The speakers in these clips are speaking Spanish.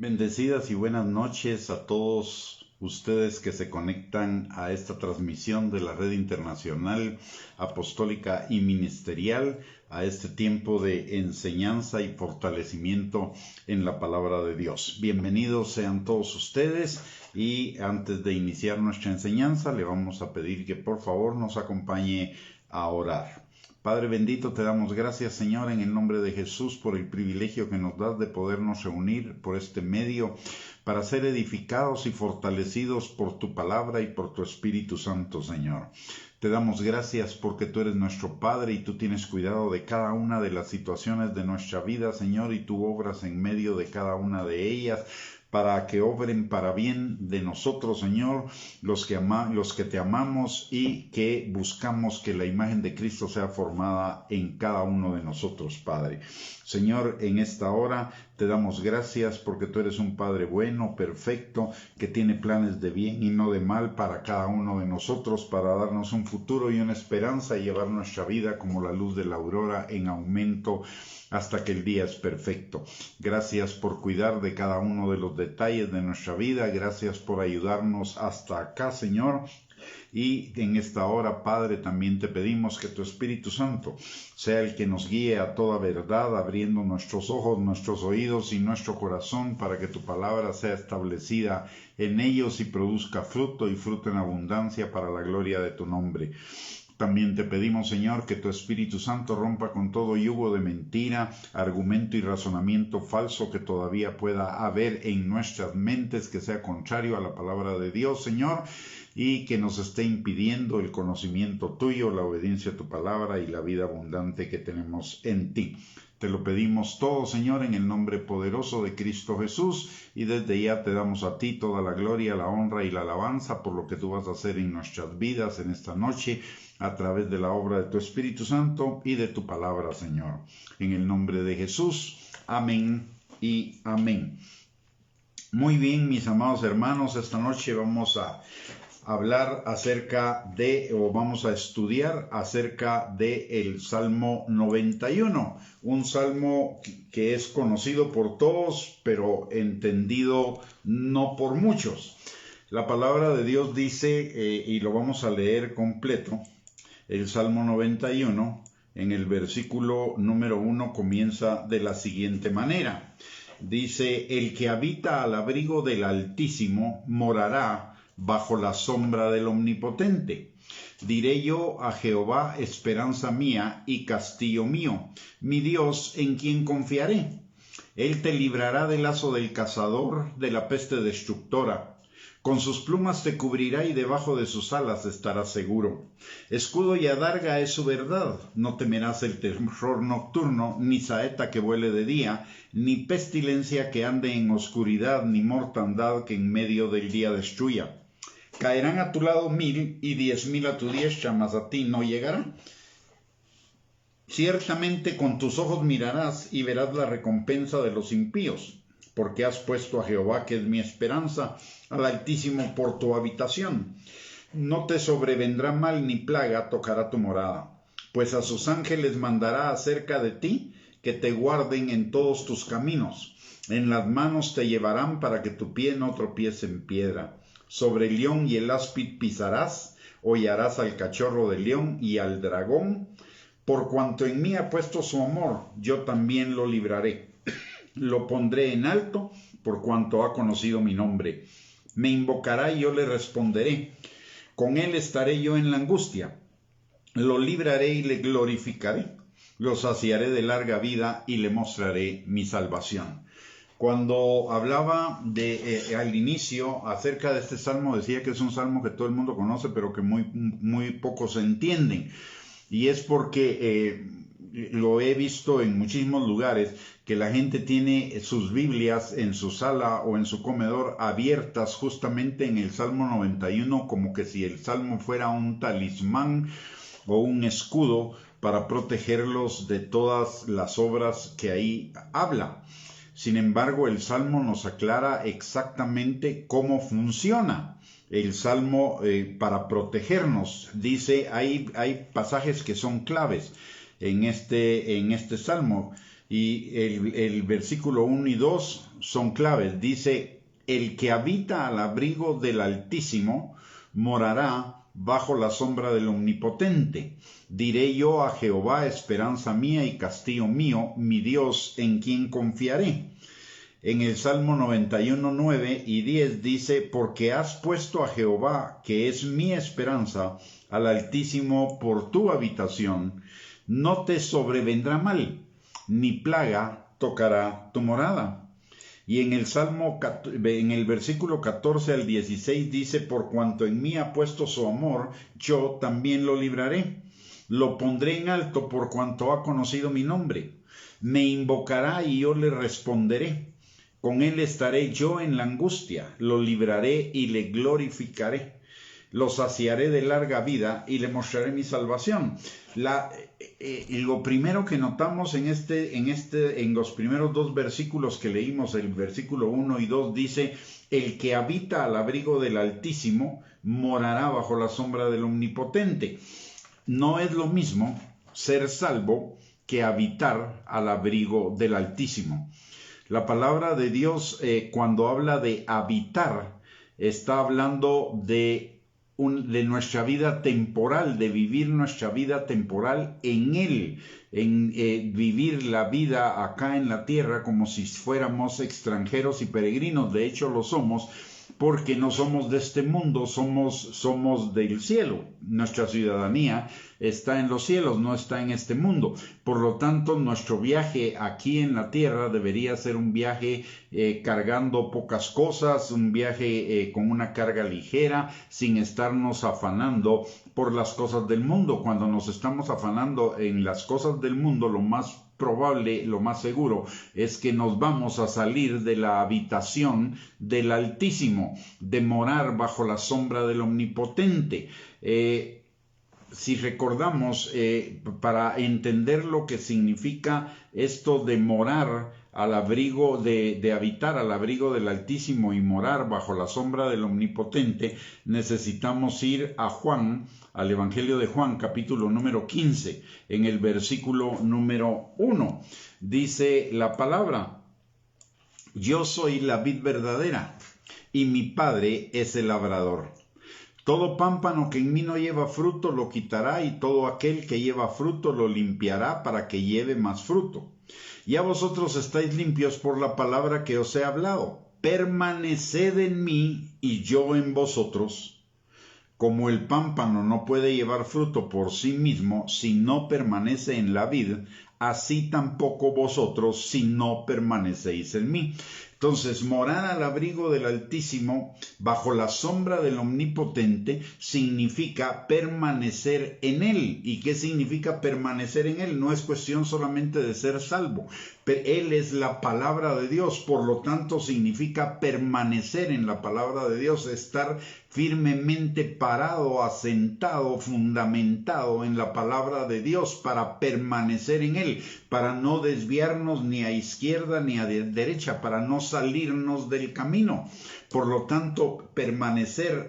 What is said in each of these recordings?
Bendecidas y buenas noches a todos ustedes que se conectan a esta transmisión de la Red Internacional Apostólica y Ministerial, a este tiempo de enseñanza y fortalecimiento en la palabra de Dios. Bienvenidos sean todos ustedes y antes de iniciar nuestra enseñanza le vamos a pedir que por favor nos acompañe a orar. Padre bendito, te damos gracias, Señor, en el nombre de Jesús, por el privilegio que nos das de podernos reunir por este medio para ser edificados y fortalecidos por tu palabra y por tu Espíritu Santo, Señor. Te damos gracias porque tú eres nuestro Padre y tú tienes cuidado de cada una de las situaciones de nuestra vida, Señor, y tú obras en medio de cada una de ellas, para que obren para bien de nosotros, Señor, los que te amamos y que buscamos que la imagen de Cristo sea formada en cada uno de nosotros, Padre. Señor, en esta hora te damos gracias porque tú eres un Padre bueno, perfecto, que tiene planes de bien y no de mal para cada uno de nosotros, para darnos un futuro y una esperanza y llevar nuestra vida como la luz de la aurora en aumento hasta que el día es perfecto. Gracias por cuidar de cada uno de los detalles de nuestra vida. Gracias por ayudarnos hasta acá, Señor. Y en esta hora, Padre, también te pedimos que tu Espíritu Santo sea el que nos guíe a toda verdad, abriendo nuestros ojos, nuestros oídos y nuestro corazón para que tu palabra sea establecida en ellos y produzca fruto y fruto en abundancia para la gloria de tu nombre. También te pedimos, Señor, que tu Espíritu Santo rompa con todo yugo de mentira, argumento y razonamiento falso que todavía pueda haber en nuestras mentes, que sea contrario a la palabra de Dios, Señor, y que nos esté impidiendo el conocimiento tuyo, la obediencia a tu palabra y la vida abundante que tenemos en ti. Te lo pedimos todo, Señor, en el nombre poderoso de Cristo Jesús, y desde ya te damos a ti toda la gloria, la honra y la alabanza por lo que tú vas a hacer en nuestras vidas en esta noche, a través de la obra de tu Espíritu Santo y de tu palabra, Señor. En el nombre de Jesús, amén y amén. Muy bien, mis amados hermanos, esta noche vamos a hablar vamos a estudiar acerca del Salmo 91, un salmo que es conocido por todos, pero entendido no por muchos. La palabra de Dios dice, y lo vamos a leer completo, el Salmo 91, en el versículo número 1 comienza de la siguiente manera. Dice, el que habita al abrigo del Altísimo morará bajo la sombra del Omnipotente. Diré yo a Jehová, esperanza mía y castillo mío, mi Dios en quien confiaré. Él te librará del lazo del cazador, de la peste destructora. Con sus plumas te cubrirá y debajo de sus alas estarás seguro. Escudo y adarga es su verdad. No temerás el terror nocturno, ni saeta que vuele de día, ni pestilencia que ande en oscuridad, ni mortandad que en medio del día destruya. Caerán a tu lado 1000 y 10,000 a tu diestra, mas a ti no llegará. Ciertamente con tus ojos mirarás y verás la recompensa de los impíos, porque has puesto a Jehová, que es mi esperanza, al Altísimo por tu habitación. No te sobrevendrá mal ni plaga tocará tu morada, pues a sus ángeles mandará acerca de ti, que te guarden en todos tus caminos. En las manos te llevarán para que tu pie no tropiece en piedra. Sobre el león y el áspid pisarás, hollarás al cachorro del león y al dragón. Por cuanto en mí ha puesto su amor, yo también lo libraré. Lo pondré en alto, por cuanto ha conocido mi nombre. Me invocará y yo le responderé. Con él estaré yo en la angustia. Lo libraré y le glorificaré. Lo saciaré de larga vida y le mostraré mi salvación. Cuando hablaba al inicio acerca de este salmo, decía que es un salmo que todo el mundo conoce, pero que muy pocos entienden. Y es porque lo he visto en muchísimos lugares, que la gente tiene sus Biblias en su sala o en su comedor abiertas justamente en el Salmo 91, como que si el Salmo fuera un talismán o un escudo para protegerlos de todas las obras que ahí habla. Sin embargo, el Salmo nos aclara exactamente cómo funciona el Salmo para protegernos. Dice, hay pasajes que son claves en este Salmo. Y el versículo 1 y 2 son claves. Dice, el que habita al abrigo del Altísimo morará bajo la sombra del Omnipotente. Diré yo a Jehová, esperanza mía y castillo mío, mi Dios, en quien confiaré. En el Salmo 91, 9 y 10 dice, porque has puesto a Jehová, que es mi esperanza, al Altísimo por tu habitación, no te sobrevendrá mal, ni plaga tocará tu morada. Y en el versículo 14 al 16 dice, por cuanto en mí ha puesto su amor, yo también lo libraré. Lo pondré en alto por cuanto ha conocido mi nombre. Me invocará y yo le responderé. Con él estaré yo en la angustia, lo libraré y le glorificaré. Lo saciaré de larga vida y le mostraré mi salvación. Lo primero que notamos en los primeros dos versículos que leímos, el versículo 1 y 2 dice, el que habita al abrigo del Altísimo morará bajo la sombra del Omnipotente. No es lo mismo ser salvo que habitar al abrigo del Altísimo. La palabra de Dios, cuando habla de habitar, está hablando de nuestra vida temporal, de vivir nuestra vida temporal en Él, vivir la vida acá en la tierra como si fuéramos extranjeros y peregrinos. De hecho lo somos, porque no somos de este mundo, somos del cielo. Nuestra ciudadanía está en los cielos, no está en este mundo. Por lo tanto, nuestro viaje aquí en la tierra debería ser un viaje cargando pocas cosas, un viaje con una carga ligera, sin estarnos afanando por las cosas del mundo. Cuando nos estamos afanando en las cosas del mundo, lo más probable, lo más seguro, es que nos vamos a salir de la habitación del Altísimo, de morar bajo la sombra del Omnipotente. Si recordamos, para entender lo que significa esto de morar al abrigo, de habitar al abrigo del Altísimo y morar bajo la sombra del Omnipotente, necesitamos ir a Juan, al Evangelio de Juan, capítulo número 15, en el versículo número 1. Dice la palabra, yo soy la vid verdadera, y mi Padre es el labrador. Todo pámpano que en mí no lleva fruto lo quitará, y todo aquel que lleva fruto lo limpiará para que lleve más fruto. Ya vosotros estáis limpios por la palabra que os he hablado. Permaneced en mí y yo en vosotros. Como el pámpano no puede llevar fruto por sí mismo si no permanece en la vid, así tampoco vosotros si no permanecéis en mí. Entonces, morar al abrigo del Altísimo, bajo la sombra del Omnipotente, significa permanecer en Él. ¿Y qué significa permanecer en Él? No es cuestión solamente de ser salvo. Él es la palabra de Dios, por lo tanto significa permanecer en la palabra de Dios, estar firmemente parado, asentado, fundamentado en la palabra de Dios para permanecer en Él, para no desviarnos ni a izquierda ni a derecha, para no salirnos del camino. Por lo tanto, permanecer,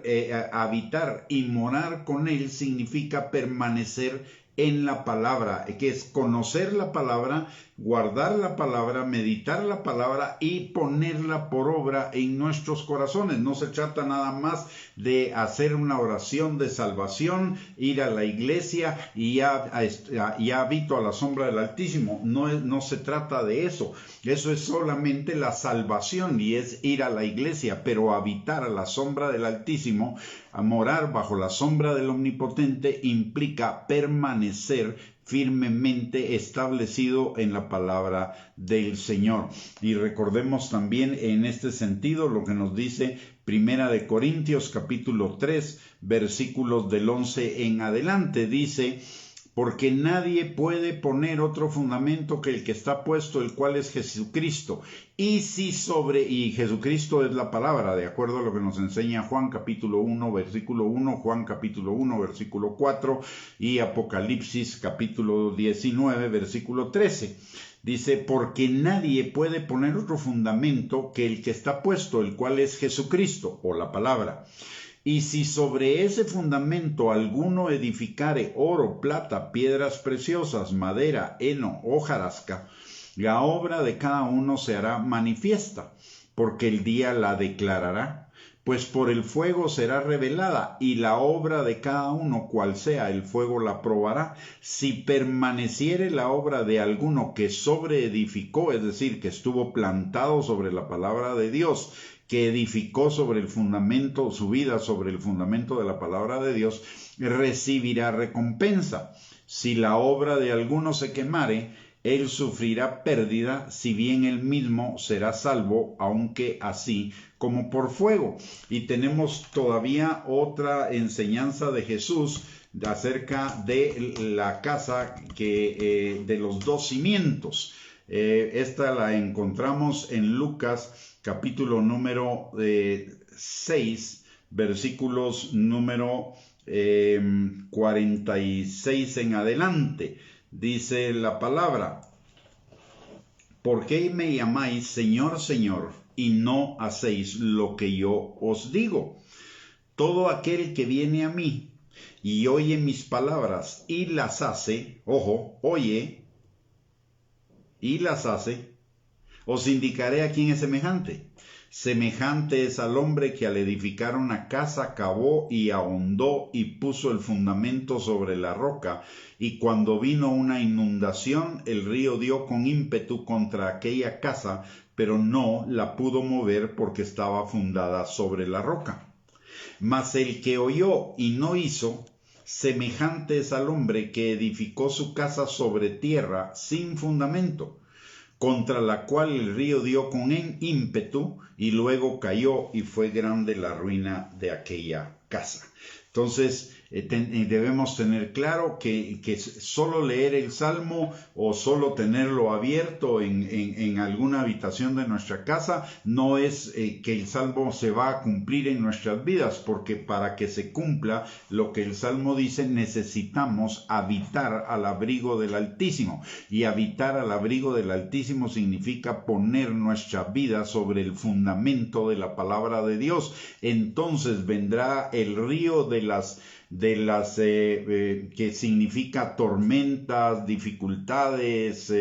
habitar y morar con Él significa permanecer en la palabra, que es conocer la palabra, guardar la palabra, meditar la palabra y ponerla por obra en nuestros corazones. No se trata nada más de hacer una oración de salvación, ir a la iglesia y ya habito a la sombra del Altísimo. No se trata de eso. Eso es solamente la salvación y es ir a la iglesia, pero habitar a la sombra del Altísimo, a morar bajo la sombra del Omnipotente, implica permanecer firmemente establecido en la palabra del Señor. Y recordemos también en este sentido lo que nos dice Primera de Corintios capítulo 3 versículos del 11 en adelante. Dice, porque nadie puede poner otro fundamento que el que está puesto, el cual es Jesucristo. Y Jesucristo es la palabra, de acuerdo a lo que nos enseña Juan capítulo 1, versículo 1, Juan capítulo 1, versículo 4 y Apocalipsis capítulo 19, versículo 13. Dice, porque nadie puede poner otro fundamento que el que está puesto, el cual es Jesucristo, o la palabra. Y si sobre ese fundamento alguno edificare oro, plata, piedras preciosas, madera, heno, hojarasca, La obra de cada uno se hará manifiesta, porque el día la declarará. Pues por el fuego será revelada, y la obra de cada uno, cual sea, el fuego la probará. Si permaneciere la obra de alguno que sobreedificó, es decir, que estuvo plantado sobre la palabra de Dios, que edificó sobre el fundamento, su vida sobre el fundamento de la palabra de Dios, recibirá recompensa. Si la obra de alguno se quemare, él sufrirá pérdida, si bien él mismo será salvo, aunque así como por fuego. Y tenemos todavía otra enseñanza de Jesús acerca de la casa de los dos cimientos. Esta la encontramos en Lucas capítulo número 6, versículos número 46 en adelante. Dice la palabra: ¿por qué me llamáis Señor, Señor, y no hacéis lo que yo os digo? Todo aquel que viene a mí y oye mis palabras y las hace, ojo, oye y las hace, os indicaré a quién es semejante. Semejante es al hombre que al edificar una casa cavó y ahondó y puso el fundamento sobre la roca, y cuando vino una inundación, el río dio con ímpetu contra aquella casa, pero no la pudo mover porque estaba fundada sobre la roca. Mas el que oyó y no hizo, semejante es al hombre que edificó su casa sobre tierra sin fundamento, contra la cual el río dio con ímpetu y luego cayó, y fue grande la ruina de aquella casa. Entonces debemos tener claro que solo leer el Salmo o solo tenerlo abierto en alguna habitación de nuestra casa no es que el Salmo se va a cumplir en nuestras vidas, porque para que se cumpla lo que el Salmo dice, necesitamos habitar al abrigo del Altísimo, y habitar al abrigo del Altísimo significa poner nuestra vida sobre el fundamento de la palabra de Dios. Entonces vendrá el río de las que significa tormentas, dificultades,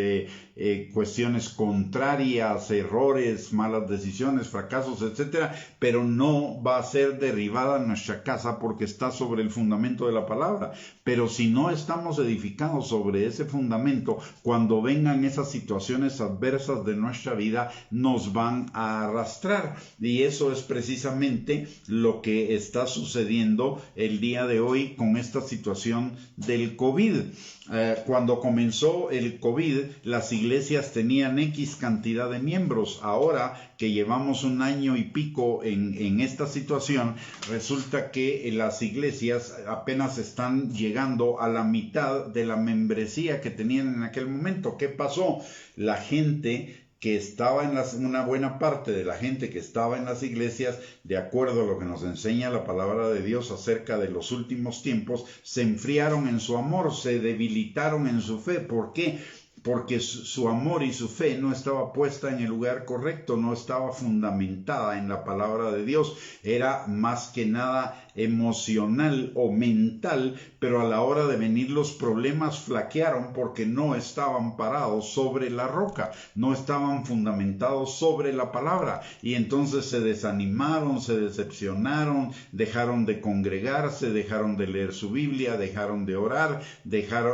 cuestiones contrarias, errores, malas decisiones, fracasos, etcétera, pero no va a ser derribada nuestra casa porque está sobre el fundamento de la palabra. Pero si no estamos edificados sobre ese fundamento, cuando vengan esas situaciones adversas de nuestra vida, nos van a arrastrar. Y eso es precisamente lo que está sucediendo el día de hoy con esta situación del COVID. Cuando comenzó el COVID, las iglesias tenían X cantidad de miembros. Ahora que llevamos un año y pico en esta situación, resulta que las iglesias apenas están llegando a la mitad de la membresía que tenían en aquel momento. ¿Qué pasó? La gente que estaba una buena parte de la gente que estaba en las iglesias, de acuerdo a lo que nos enseña la palabra de Dios acerca de los últimos tiempos, se enfriaron en su amor, se debilitaron en su fe. ¿Por qué? Porque su amor y su fe no estaba puesta en el lugar correcto, no estaba fundamentada en la palabra de Dios, era más que nada emocional o mental, pero a la hora de venir los problemas flaquearon porque no estaban parados sobre la roca, no estaban fundamentados sobre la palabra, y entonces se desanimaron, se decepcionaron, dejaron de congregarse, dejaron de leer su Biblia, dejaron de orar,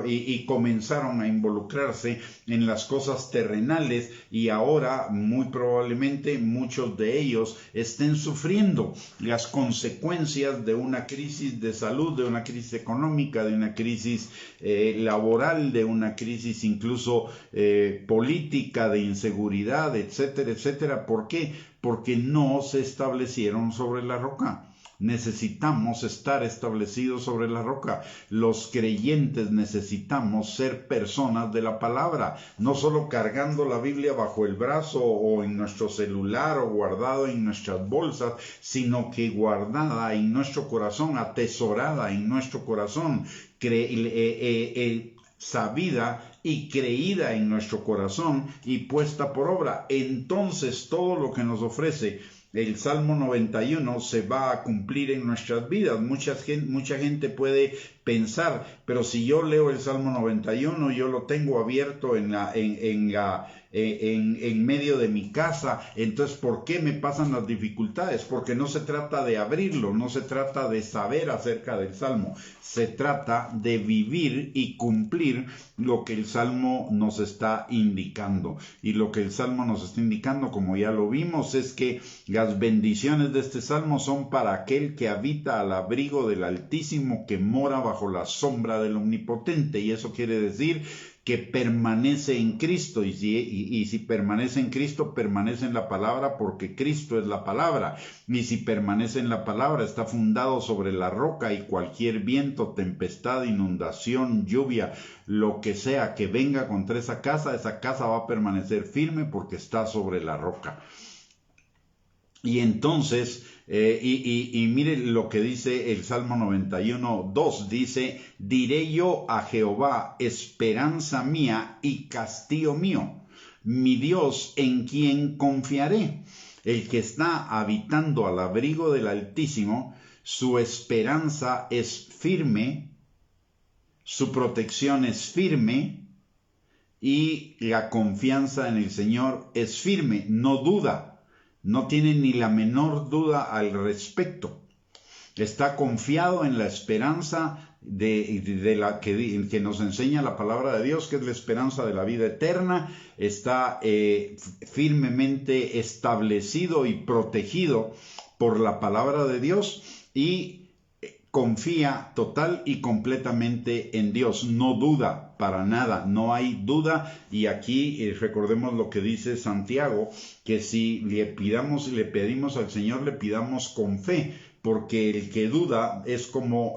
y comenzaron a involucrarse en las cosas terrenales, y ahora muy probablemente muchos de ellos estén sufriendo las consecuencias de una crisis de salud, de una crisis económica, de una crisis laboral, de una crisis incluso política, de inseguridad, etcétera, etcétera. ¿Por qué? Porque no se establecieron sobre la roca. Necesitamos estar establecidos sobre la roca. Los creyentes necesitamos ser personas de la palabra, no solo cargando la Biblia bajo el brazo o en nuestro celular o guardado en nuestras bolsas, sino que guardada en nuestro corazón, atesorada en nuestro corazón, sabida y creída en nuestro corazón y puesta por obra. Entonces todo lo que nos ofrece el Salmo 91 se va a cumplir en nuestras vidas. Mucha gente puede pensar, pero si yo leo el Salmo 91, yo lo tengo abierto en la en medio de mi casa. Entonces, ¿por qué me pasan las dificultades? Porque no se trata de abrirlo, no se trata de saber acerca del Salmo, se trata de vivir y cumplir lo que el Salmo nos está indicando. Y lo que el Salmo nos está indicando, como ya lo vimos, es que las bendiciones de este Salmo son para aquel que habita al abrigo del Altísimo, que mora bajo la sombra del Omnipotente. Y eso quiere decir que permanece en Cristo, y si permanece en Cristo, permanece en la palabra, porque Cristo es la palabra, y si permanece en la palabra, está fundado sobre la roca, y cualquier viento, tempestad, inundación, lluvia, lo que sea que venga contra esa casa va a permanecer firme porque está sobre la roca. Y entonces, mire lo que dice el Salmo 91:2, dice: diré yo a Jehová, esperanza mía y castillo mío, mi Dios en quien confiaré. El que está habitando al abrigo del Altísimo, su esperanza es firme, su protección es firme, y la confianza en el Señor es firme, no duda. No tiene ni la menor duda al respecto. Está confiado en la esperanza de la que nos enseña la palabra de Dios, que es la esperanza de la vida eterna. Está firmemente establecido y protegido por la palabra de Dios y confía total y completamente en Dios, no duda para nada, no hay duda. Y aquí recordemos lo que dice Santiago, que si le pedimos al Señor, le pidamos con fe, porque el que duda es como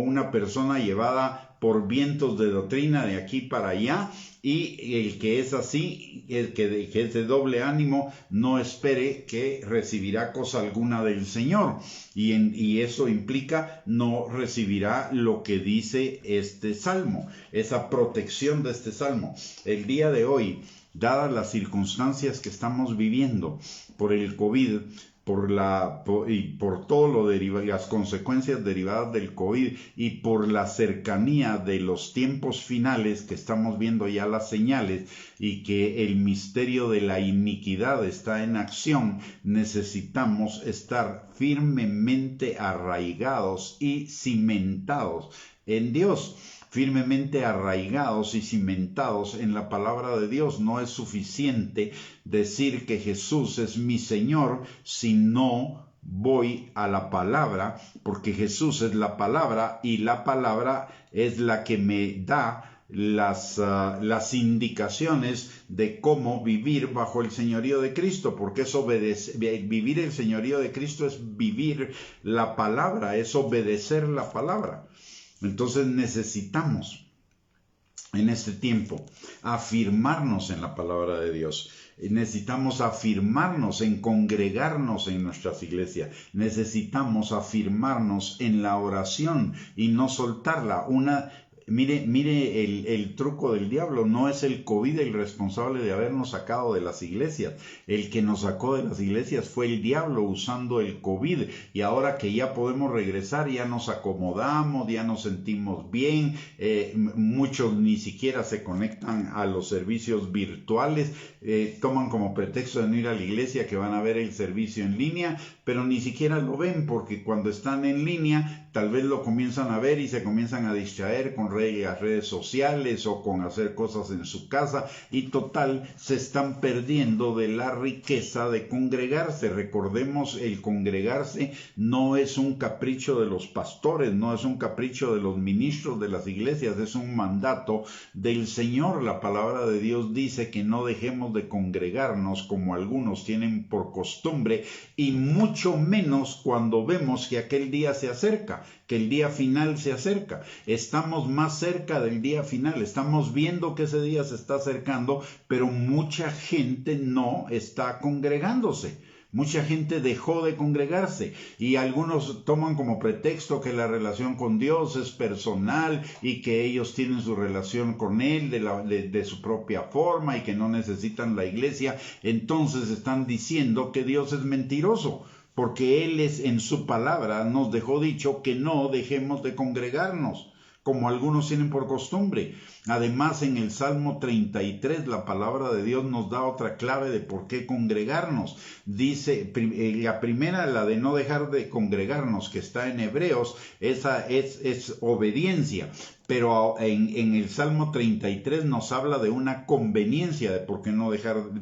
una persona llevada por vientos de doctrina de aquí para allá, y el que es así, el que es de doble ánimo, no espere que recibirá cosa alguna del Señor, y eso implica no recibirá lo que dice este Salmo, esa protección de este Salmo. El día de hoy, dadas las circunstancias que estamos viviendo por el COVID, por todo lo las consecuencias derivadas del COVID, y por la cercanía de los tiempos finales, que estamos viendo ya las señales, y que el misterio de la iniquidad está en acción, necesitamos estar firmemente arraigados y cimentados en Dios. Firmemente arraigados y cimentados en la palabra de Dios. No es suficiente decir que Jesús es mi Señor si no voy a la palabra, porque Jesús es la palabra, y la palabra es la que me da las indicaciones de cómo vivir bajo el señorío de Cristo, porque es vivir el señorío de Cristo, es vivir la palabra, es obedecer la palabra. Entonces necesitamos en este tiempo afirmarnos en la palabra de Dios. Necesitamos afirmarnos en congregarnos en nuestras iglesias. Necesitamos afirmarnos en la oración y no soltarla. Mire el truco del diablo. No es el COVID el responsable de habernos sacado de las iglesias. El que nos sacó de las iglesias fue el diablo usando el COVID. Y ahora que ya podemos regresar, ya nos acomodamos, ya nos sentimos bien. Muchos ni siquiera se conectan a los servicios virtuales. Toman como pretexto de no ir a la iglesia que van a ver el servicio en línea, pero ni siquiera lo ven, porque cuando están en línea tal vez lo comienzan a ver y se comienzan a distraer con redes sociales o con hacer cosas en su casa, y total se están perdiendo de la riqueza de congregarse. Recordemos, el congregarse no es un capricho de los pastores, no es un capricho de los ministros de las iglesias, es un mandato del Señor. La palabra de Dios dice que no dejemos de congregarnos como algunos tienen por costumbre, y mucho menos cuando vemos que aquel día se acerca, que el día final se acerca. Estamos más cerca del día final, estamos viendo que ese día se está acercando, pero mucha gente no está congregándose. Mucha gente dejó de congregarse, y algunos toman como pretexto que la relación con Dios es personal y que ellos tienen su relación con Él de su propia forma y que no necesitan la iglesia. Entonces están diciendo que Dios es mentiroso, porque Él en su palabra nos dejó dicho que no dejemos de congregarnos. como algunos tienen por costumbre. Además, en el Salmo 33, la palabra de Dios nos da otra clave de por qué congregarnos. Dice, la primera, la de no dejar de congregarnos, que está en Hebreos, esa es obediencia. Pero en el Salmo 33 nos habla de una conveniencia de por qué no dejar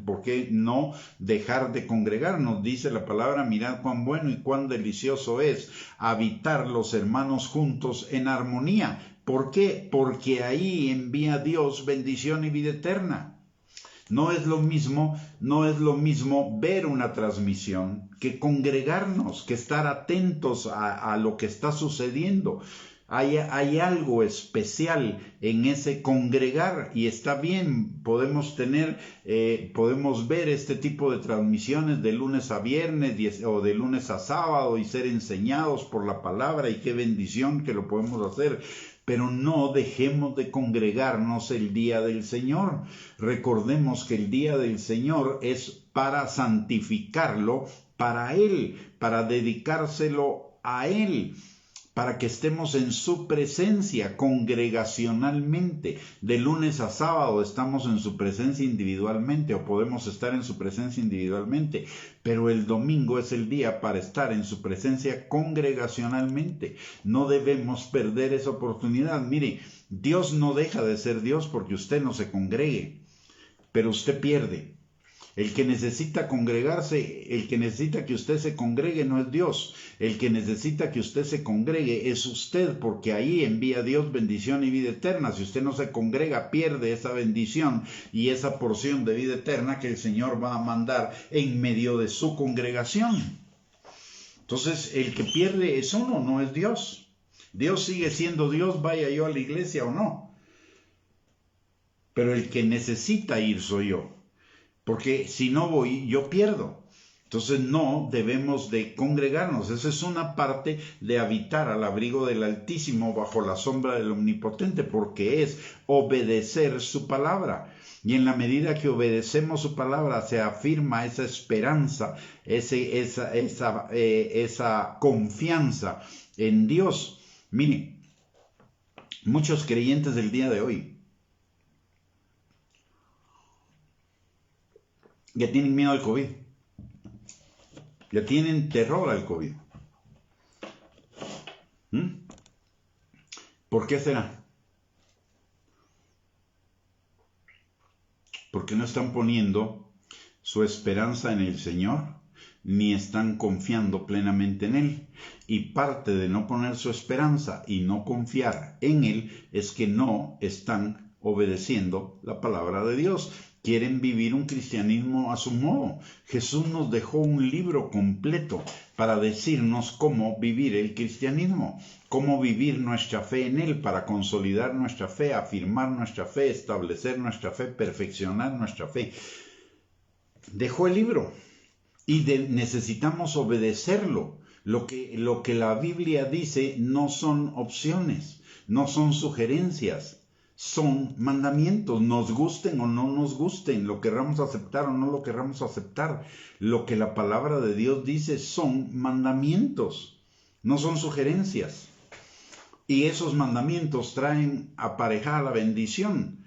de congregarnos. Dice la palabra: mirad cuán bueno y cuán delicioso es habitar los hermanos juntos en armonía. ¿Por qué? Porque ahí envía Dios bendición y vida eterna. No es lo mismo ver una transmisión que congregarnos, que estar atentos a lo que está sucediendo. Hay algo especial en ese congregar, y está bien, podemos ver este tipo de transmisiones de lunes a viernes o de lunes a sábado y ser enseñados por la palabra, y qué bendición que lo podemos hacer. Pero no dejemos de congregarnos el día del Señor. Recordemos que el día del Señor es para santificarlo para Él, para dedicárselo a Él, para que estemos en su presencia congregacionalmente. De lunes a sábado estamos en su presencia individualmente, o podemos estar en su presencia individualmente, pero el domingo es el día para estar en su presencia congregacionalmente. No debemos perder esa oportunidad. Mire, Dios no deja de ser Dios porque usted no se congregue, pero usted pierde. El que necesita congregarse, el que necesita que usted se congregue no es Dios. El que necesita que usted se congregue es usted, porque ahí envía Dios bendición y vida eterna. Si usted no se congrega, pierde esa bendición y esa porción de vida eterna que el Señor va a mandar en medio de su congregación. Entonces, el que pierde es uno, no es Dios. Dios sigue siendo Dios, vaya yo a la iglesia o no. Pero el que necesita ir soy yo. Porque si no voy, yo pierdo. Entonces no debemos de congregarnos. Esa es una parte de habitar al abrigo del Altísimo bajo la sombra del Omnipotente, porque es obedecer su palabra. Y en la medida que obedecemos su palabra, se afirma esa esperanza, esa confianza en Dios. Miren, muchos creyentes del día de hoy ya tienen miedo al COVID, ya tienen terror al COVID. ¿Por qué será? Porque no están poniendo su esperanza en el Señor, ni están confiando plenamente en Él. Y parte de no poner su esperanza y no confiar en Él es que no están obedeciendo la palabra de Dios. Quieren vivir un cristianismo a su modo. Jesús nos dejó un libro completo para decirnos cómo vivir el cristianismo, cómo vivir nuestra fe en Él, para consolidar nuestra fe, afirmar nuestra fe, establecer nuestra fe, perfeccionar nuestra fe. Dejó el libro y necesitamos obedecerlo. Lo que la Biblia dice no son opciones, no son sugerencias. Son mandamientos, nos gusten o no nos gusten, lo querramos aceptar o no lo querramos aceptar. Lo que la palabra de Dios dice son mandamientos, no son sugerencias. Y esos mandamientos traen aparejada la bendición.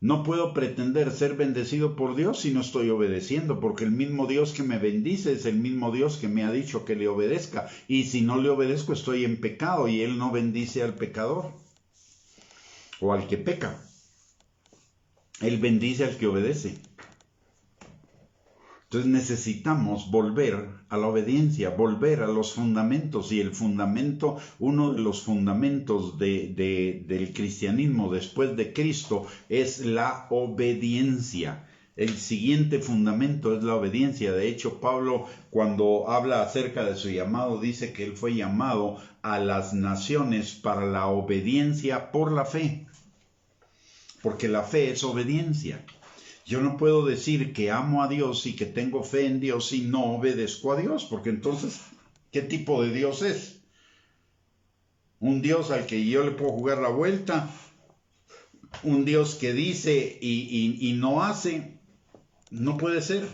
No puedo pretender ser bendecido por Dios si no estoy obedeciendo, porque el mismo Dios que me bendice es el mismo Dios que me ha dicho que le obedezca. Y si no le obedezco, estoy en pecado, y Él no bendice al pecador o al que peca. Él bendice al que obedece. Entonces necesitamos volver a la obediencia, volver a los fundamentos, y el fundamento, uno de los fundamentos del cristianismo después de Cristo es la obediencia. El siguiente fundamento es la obediencia. De hecho, Pablo, cuando habla acerca de su llamado, dice que él fue llamado a las naciones para la obediencia por la fe. Porque la fe es obediencia. Yo no puedo decir que amo a Dios y que tengo fe en Dios y no obedezco a Dios, porque entonces, ¿qué tipo de Dios es? ¿Un Dios al que yo le puedo jugar la vuelta? ¿Un Dios que dice y no hace? No puede ser.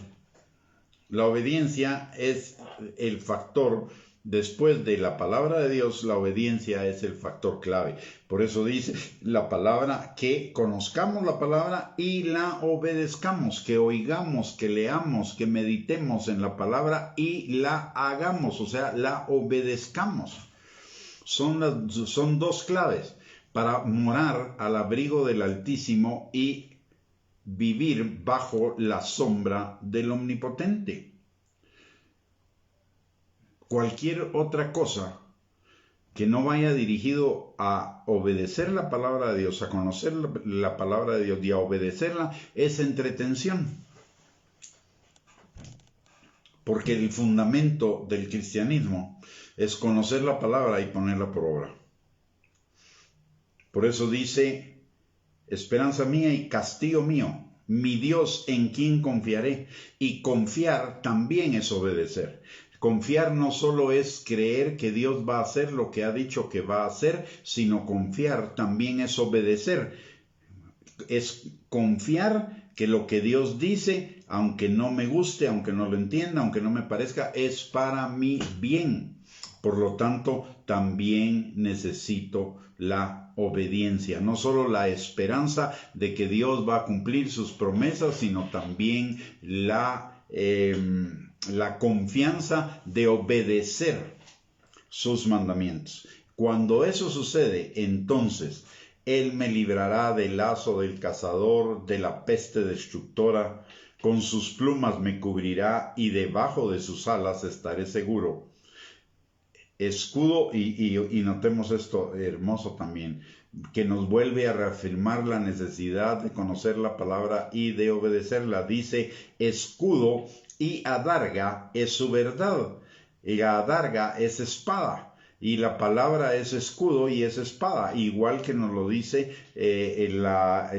La obediencia es el factor Después de la palabra de Dios, la obediencia es el factor clave. Por eso dice la palabra que conozcamos la palabra y la obedezcamos, que oigamos, que leamos, que meditemos en la palabra y la hagamos, o sea, la obedezcamos. Son dos claves para morar al abrigo del Altísimo y vivir bajo la sombra del Omnipotente. Cualquier otra cosa que no vaya dirigido a obedecer la palabra de Dios, a conocer la palabra de Dios y a obedecerla, es entretención. Porque el fundamento del cristianismo es conocer la palabra y ponerla por obra. Por eso dice, esperanza mía y castigo mío, mi Dios en quien confiaré. Y confiar también es obedecer. Confiar no solo es creer que Dios va a hacer lo que ha dicho que va a hacer, sino confiar también es obedecer. Es confiar que lo que Dios dice, aunque no me guste, aunque no lo entienda, aunque no me parezca, es para mi bien. Por lo tanto, también necesito la obediencia, no solo la esperanza de que Dios va a cumplir sus promesas, sino también la confianza de obedecer sus mandamientos. Cuando eso sucede, entonces Él me librará del lazo del cazador, de la peste destructora, con sus plumas me cubrirá y debajo de sus alas estaré seguro. Escudo, y notemos esto hermoso también, que nos vuelve a reafirmar la necesidad de conocer la palabra y de obedecerla. Dice, escudo y adarga es su verdad. Y adarga es espada. Y la palabra es escudo y es espada, igual que nos lo dice la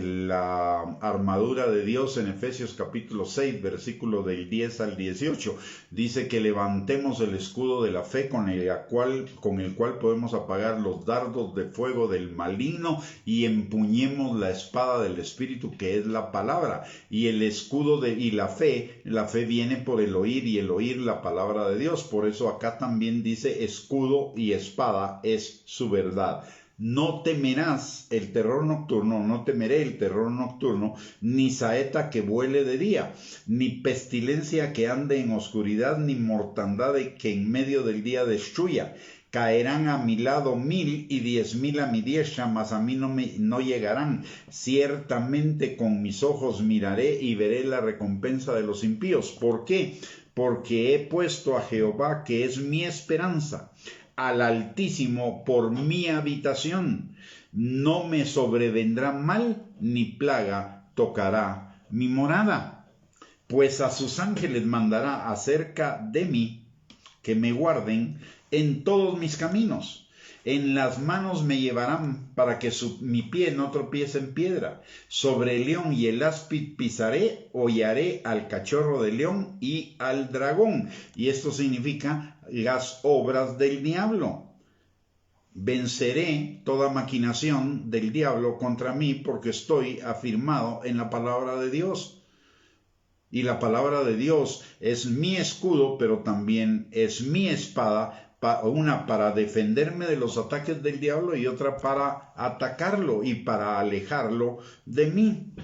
armadura de Dios en Efesios capítulo 6, versículo del 10 al 18. Dice que levantemos el escudo de la fe con el cual podemos apagar los dardos de fuego del maligno y empuñemos la espada del Espíritu, que es la palabra. Y el escudo y la fe viene por el oír y el oír la palabra de Dios. Por eso acá también dice escudo y espada es su verdad. No temerás el terror nocturno, no temeré el terror nocturno, ni saeta que vuele de día, ni pestilencia que ande en oscuridad, ni mortandad que en medio del día destruya. Caerán a mi lado 1000 y 10,000 a mi diestra, mas a mí no llegarán. Ciertamente con mis ojos miraré y veré la recompensa de los impíos. ¿Por qué? Porque he puesto a Jehová, que es mi esperanza, al Altísimo por mi habitación. No me sobrevendrá mal, ni plaga tocará mi morada. Pues a sus ángeles mandará acerca de mí, que me guarden en todos mis caminos. En las manos me llevarán para que mi pie no tropiece en piedra. Sobre el león y el áspid pisaré, hollaré al cachorro de león y al dragón. Y esto significa las obras del diablo. Venceré toda maquinación del diablo contra mí, porque estoy afirmado en la palabra de Dios. Y la palabra de Dios es mi escudo, pero también es mi espada, una para defenderme de los ataques del diablo y otra para atacarlo y para alejarlo de mí.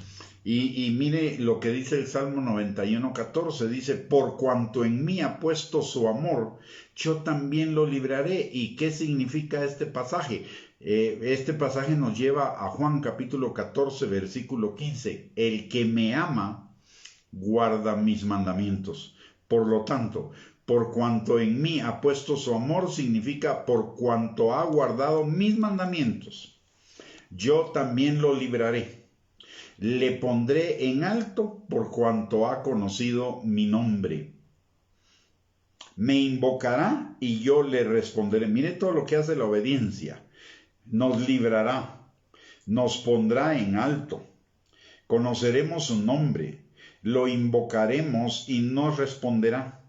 Y mire lo que dice el Salmo 91:14, dice, por cuanto en mí ha puesto su amor, yo también lo libraré. ¿Y qué significa este pasaje? Este pasaje nos lleva a Juan capítulo 14, versículo 15, el que me ama guarda mis mandamientos. Por lo tanto, por cuanto en mí ha puesto su amor, significa por cuanto ha guardado mis mandamientos, yo también lo libraré. Le pondré en alto por cuanto ha conocido mi nombre. Me invocará y yo le responderé. Mire todo lo que hace la obediencia. Nos librará, nos pondrá en alto, conoceremos su nombre, lo invocaremos y nos responderá.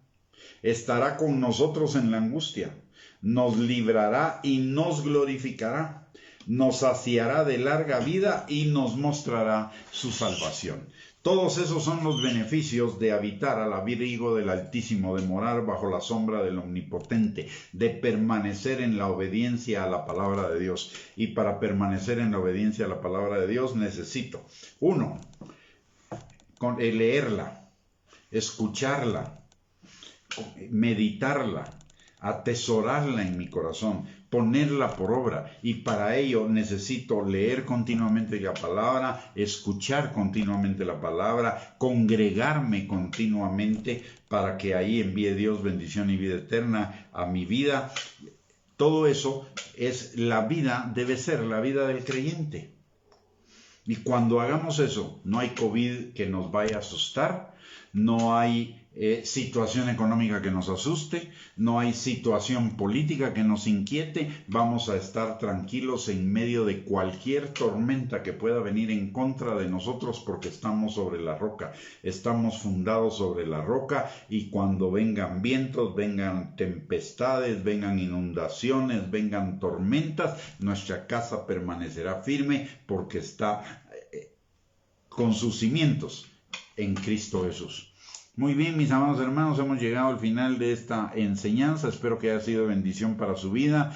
Estará con nosotros en la angustia, nos librará y nos glorificará, nos saciará de larga vida y nos mostrará su salvación. Todos esos son los beneficios de habitar al abrigo del Altísimo, de morar bajo la sombra del Omnipotente, de permanecer en la obediencia a la palabra de Dios. Y para permanecer en la obediencia a la palabra de Dios necesito, uno, leerla, escucharla, meditarla, atesorarla en mi corazón, ponerla por obra, y para ello necesito leer continuamente la palabra, escuchar continuamente la palabra, congregarme continuamente para que ahí envíe Dios bendición y vida eterna a mi vida. Todo eso es la vida, debe ser la vida del creyente. Y cuando hagamos eso, no hay COVID que nos vaya a asustar, no hay situación económica que nos asuste, no hay situación política que nos inquiete, vamos a estar tranquilos en medio de cualquier tormenta que pueda venir en contra de nosotros, porque estamos sobre la roca, estamos fundados sobre la roca, y cuando vengan vientos, vengan tempestades, vengan inundaciones, vengan tormentas, nuestra casa permanecerá firme porque está con sus cimientos en Cristo Jesús. Muy bien, mis amados hermanos, hemos llegado al final de esta enseñanza. Espero que haya sido bendición para su vida.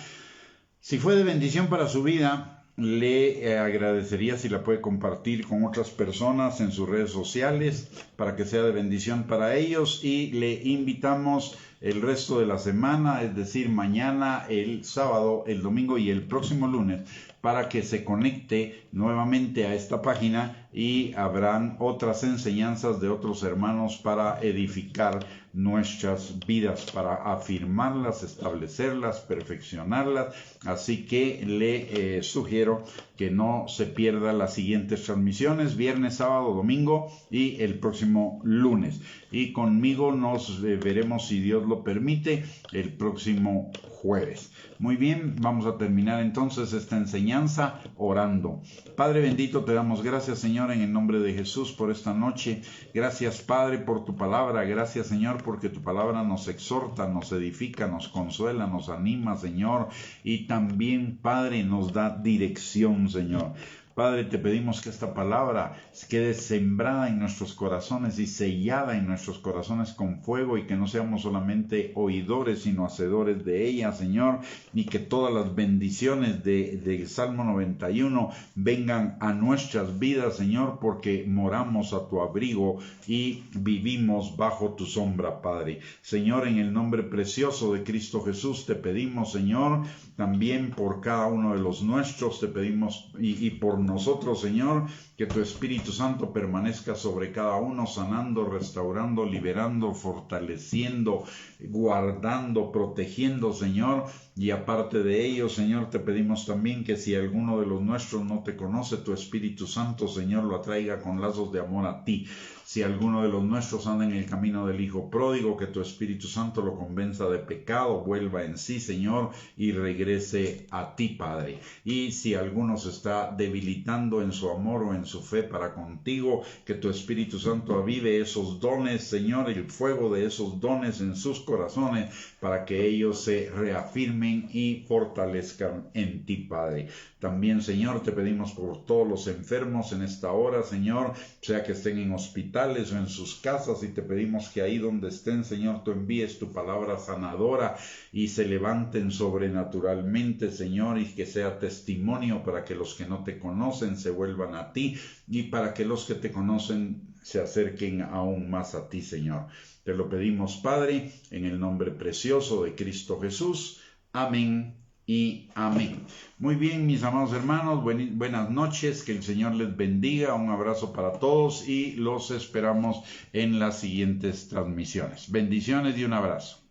Si fue de bendición para su vida, le agradecería si la puede compartir con otras personas en sus redes sociales para que sea de bendición para ellos, y le invitamos el resto de la semana, es decir, mañana, el sábado, el domingo y el próximo lunes, para que se conecte nuevamente a esta página, y habrán otras enseñanzas de otros hermanos para edificar nuestras vidas, para afirmarlas, establecerlas, perfeccionarlas. Así que le sugiero que no se pierda las siguientes transmisiones: viernes, sábado, domingo y el próximo lunes. Y conmigo nos veremos, si Dios lo permite, el próximo jueves. Muy bien, vamos a terminar entonces esta enseñanza orando. Padre bendito, te damos gracias, Señor, en el nombre de Jesús, por esta noche. Gracias, Padre, por tu palabra. Gracias, Señor, porque tu palabra nos exhorta, nos edifica, nos consuela, nos anima, Señor, y también, Padre, nos da dirección, Señor. Padre, te pedimos que esta palabra quede sembrada en nuestros corazones y sellada en nuestros corazones con fuego, y que no seamos solamente oidores, sino hacedores de ella, Señor, y que todas las bendiciones de Salmo 91 vengan a nuestras vidas, Señor, porque moramos a tu abrigo y vivimos bajo tu sombra, Padre. Señor, en el nombre precioso de Cristo Jesús te pedimos, Señor, también por cada uno de los nuestros, te pedimos, y por nosotros, Señor, que tu Espíritu Santo permanezca sobre cada uno, sanando, restaurando, liberando, fortaleciendo, guardando, protegiendo, Señor. Y aparte de ello, Señor, te pedimos también que si alguno de los nuestros no te conoce, tu Espíritu Santo, Señor, lo atraiga con lazos de amor a ti. Si alguno de los nuestros anda en el camino del Hijo pródigo, que tu Espíritu Santo lo convenza de pecado, vuelva en sí, Señor, y regrese a ti, Padre. Y si alguno se está debilitando en su amor o en su fe para contigo, que tu Espíritu Santo avive esos dones, Señor, el fuego de esos dones en sus corazones, para que ellos se reafirmen y fortalezcan en ti, Padre. También, Señor, te pedimos por todos los enfermos en esta hora, Señor, sea que estén en hospitales o en sus casas, y te pedimos que ahí donde estén, Señor, tú envíes tu palabra sanadora y se levanten sobrenaturalmente, Señor, y que sea testimonio para que los que no te conocen se vuelvan a ti, y para que los que te conocen se acerquen aún más a ti, Señor. Te lo pedimos, Padre, en el nombre precioso de Cristo Jesús. Amén y amén. Muy bien, mis amados hermanos, buenas noches, que el Señor les bendiga, un abrazo para todos y los esperamos en las siguientes transmisiones. Bendiciones y un abrazo.